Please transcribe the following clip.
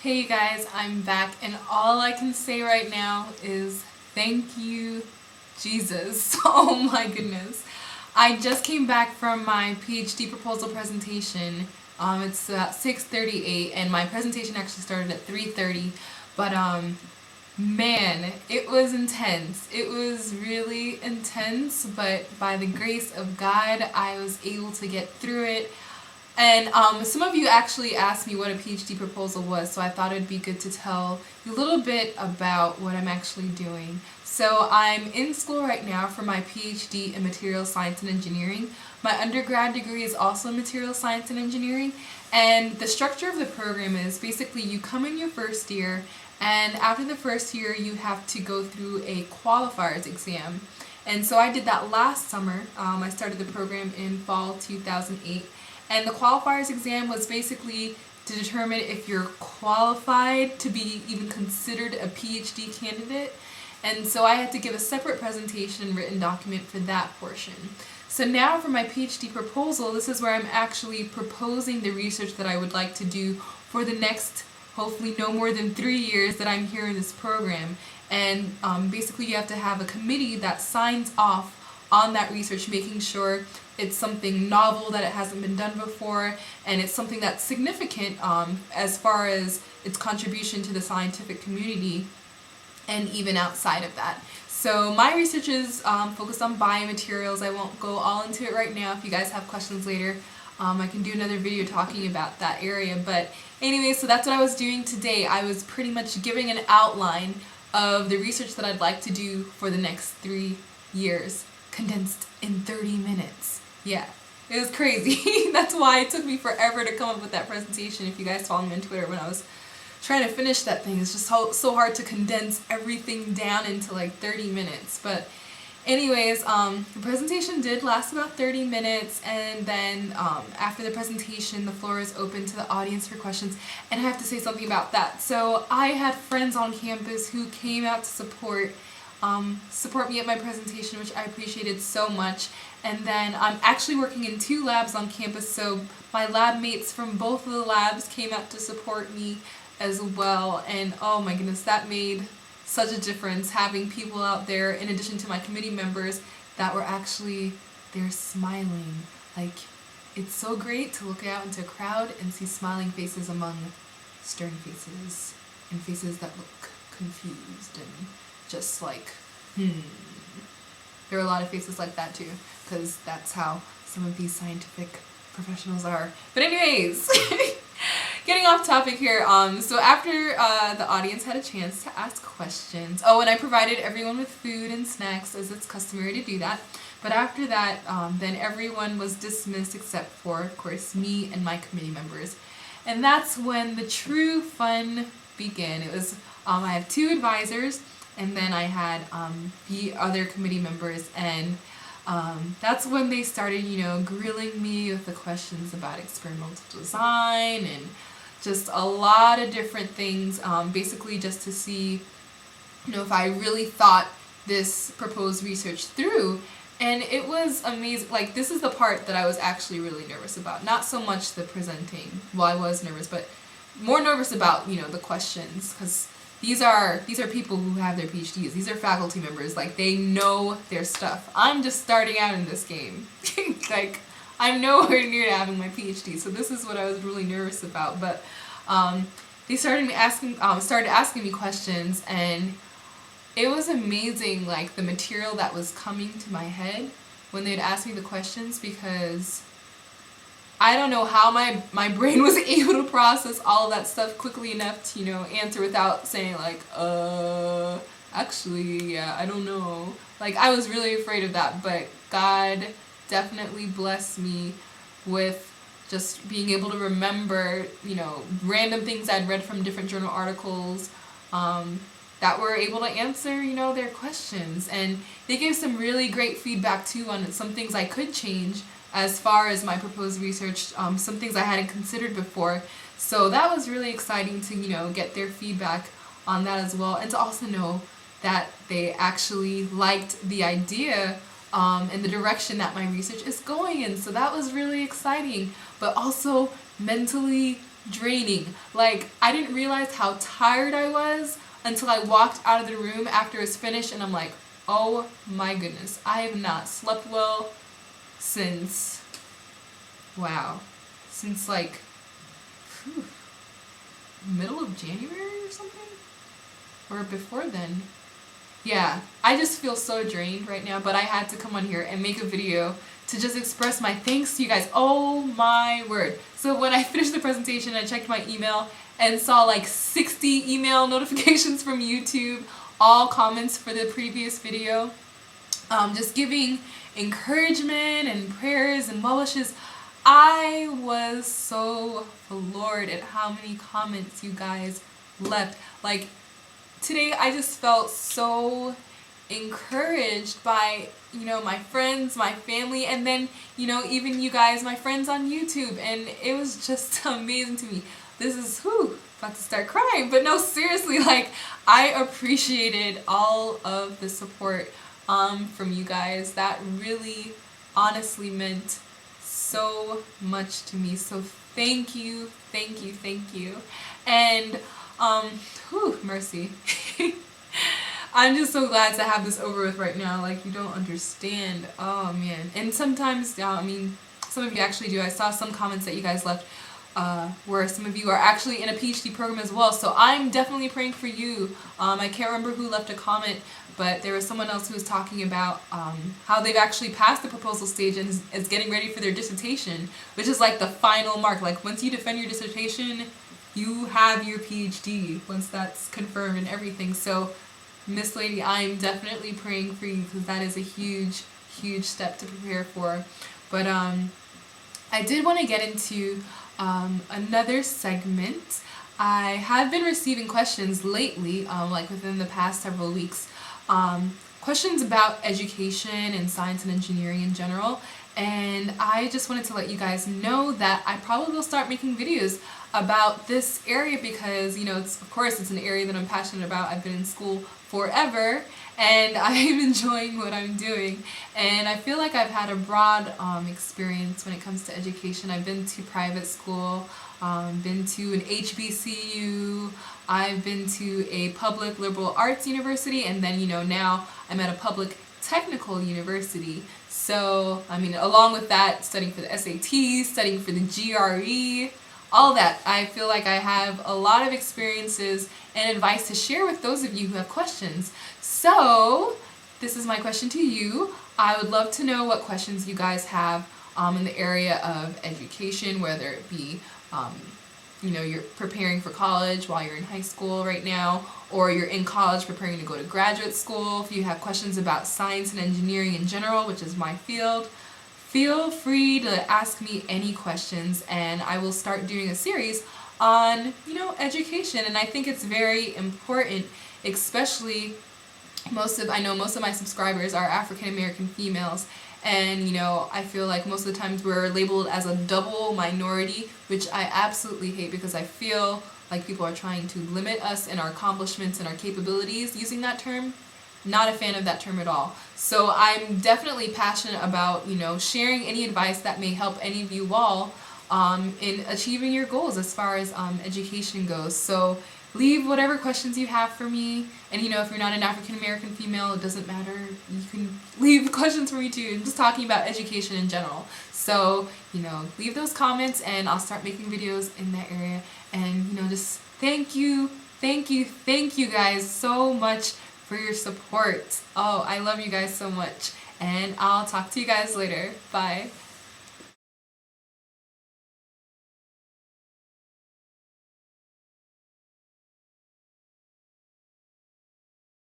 Hey you guys, I'm back, and all I can say right now is thank you, Jesus. Oh my goodness. I just came back from my PhD proposal presentation. It's about 6:38, and my presentation actually started at 3:30. But man, it was intense. It was really intense, but by the grace of God, I was able to get through it. And some of you actually asked me what a PhD proposal was, so I thought it would be good to tell you a little bit about what I'm actually doing. So I'm in school right now for my PhD in material science and engineering. My undergrad degree is also in material science and engineering, and the structure of the program is basically you come in your first year, and after the first year you have to go through a qualifiers exam. And so I did that last summer. I started the program in fall 2008. And the qualifiers exam was basically to determine if you're qualified to be even considered a PhD candidate. And so I had to give a separate presentation and written document for that portion. So now for my PhD proposal, this is where I'm actually proposing the research that I would like to do for the next, hopefully no more than 3 years that I'm here in this program. And basically you have to have a committee that signs off on that research, making sure it's something novel that it hasn't been done before, and it's something that's significant as far as its contribution to the scientific community and even outside of that. So my research is focused on biomaterials. I won't go all into it right now. If you guys have questions later, I can do another video talking about that area. But anyway, so that's what I was doing today. I was pretty much giving an outline of the research that I'd like to do for the next 3 years, condensed in 30 minutes. Yeah, it was crazy. That's why it took me forever to come up with that presentation. If you guys follow me on Twitter, when I was trying to finish that thing, it's just so hard to condense everything down into like 30 minutes. But anyways, the presentation did last about 30 minutes, and then after the presentation, the floor is open to the audience for questions. And I have to say something about that. So I had friends on campus who came out to support me at my presentation, which I appreciated so much. And then I'm actually working in 2 labs on campus, so my lab mates from both of the labs came out to support me as well. And oh my goodness, that made such a difference, having people out there in addition to my committee members that were actually there smiling. Like, it's so great to look out into a crowd and see smiling faces among stern faces and faces that look confused and just like, There are a lot of faces like that too, because that's how some of these scientific professionals are. But anyways, getting off topic here, so after the audience had a chance to ask questions, and I provided everyone with food and snacks, as it's customary to do that. But after that, then everyone was dismissed except for, of course, me and my committee members. And that's when the true fun began. It was, I have 2 advisors, and then I had the other committee members, and that's when they started, grilling me with the questions about experimental design and just a lot of different things, basically just to see, if I really thought this proposed research through. And it was amazing. Like, this is the part that I was actually really nervous about. Not so much the presenting. Well, I was nervous, but more nervous about, the questions, because these are people who have their PhDs. These are faculty members. Like, they know their stuff. I'm just starting out in this game. Like, I'm nowhere near to having my PhD. So this is what I was really nervous about. But they started asking me questions, and it was amazing, like, the material that was coming to my head when they'd ask me the questions, because I don't know how my brain was able to process all of that stuff quickly enough to, answer without saying, like, actually, yeah, I don't know. Like, I was really afraid of that, but God definitely blessed me with just being able to remember, random things I'd read from different journal articles, that were able to answer, their questions. And they gave some really great feedback, too, on some things I could change as far as my proposed research, some things I hadn't considered before. So that was really exciting to, get their feedback on that as well, and to also know that they actually liked the idea and the direction that my research is going in. So that was really exciting, but also mentally draining. Like, I didn't realize how tired I was until I walked out of the room after it was finished, and I'm like, oh my goodness, I have not slept well since, wow, since like, whew, middle of January or something? Or before then. Yeah, I just feel so drained right now, but I had to come on here and make a video to just express my thanks to you guys. Oh my word. So when I finished the presentation, I checked my email and saw like 60 email notifications from YouTube, all comments for the previous video, just giving encouragement and prayers and well wishes. I was so floored at how many comments you guys left. Like, today I just felt so encouraged by, you know, my friends, my family, and then, you know, even you guys, my friends on YouTube, and it was just amazing to me. This is, about to start crying, but no, seriously, like, I appreciated all of the support from you guys. That really honestly meant so much to me. So thank you, thank you, thank you. And mercy. I'm just so glad to have this over with right now. Like, you don't understand. Oh man. And sometimes, I mean, some of you actually do. I saw some comments that you guys left where some of you are actually in a PhD program as well. So I'm definitely praying for you. I can't remember who left a comment, but there was someone else who was talking about how they've actually passed the proposal stage and is getting ready for their dissertation, which is like the final mark. Like, once you defend your dissertation, you have your PhD once that's confirmed and everything. So, Miss Lady, I'm definitely praying for you because that is a huge, huge step to prepare for. But I did want to get into another segment. I have been receiving questions lately, like within the past several weeks, questions about education and science and engineering in general. And I just wanted to let you guys know that I probably will start making videos about this area because, you know, of course it's an area that I'm passionate about. I've been in school forever and I'm enjoying what I'm doing. And I feel like I've had a broad experience when it comes to education. I've been to private school, been to an HBCU, I've been to a public liberal arts university, and then, you know, now I'm at a public technical university. So, I mean, along with that, studying for the SATs, studying for the GRE, all that. I feel like I have a lot of experiences and advice to share with those of you who have questions. So, this is my question to you. I would love to know what questions you guys have in the area of education, whether it be, you know, you're preparing for college while you're in high school right now, or you're in college preparing to go to graduate school. If you have questions about science and engineering in general, which is my field, feel free to ask me any questions, and I will start doing a series on, you know, education. And I think it's very important, especially I know most of my subscribers are African American females, and, you know, I feel like most of the times we're labeled as a double minority, which I absolutely hate because I feel like people are trying to limit us in our accomplishments and our capabilities using that term. Not a fan of that term at all. So I'm definitely passionate about, you know, sharing any advice that may help any of you all in achieving your goals as far as education goes. So leave whatever questions you have for me. And, you know, if you're not an African American female, it doesn't matter. You can leave questions for me too. I'm just talking about education in general. So, you know, leave those comments and I'll start making videos in that area. And, you know, just thank you guys so much for your support. Oh, I love you guys so much. And I'll talk to you guys later. Bye.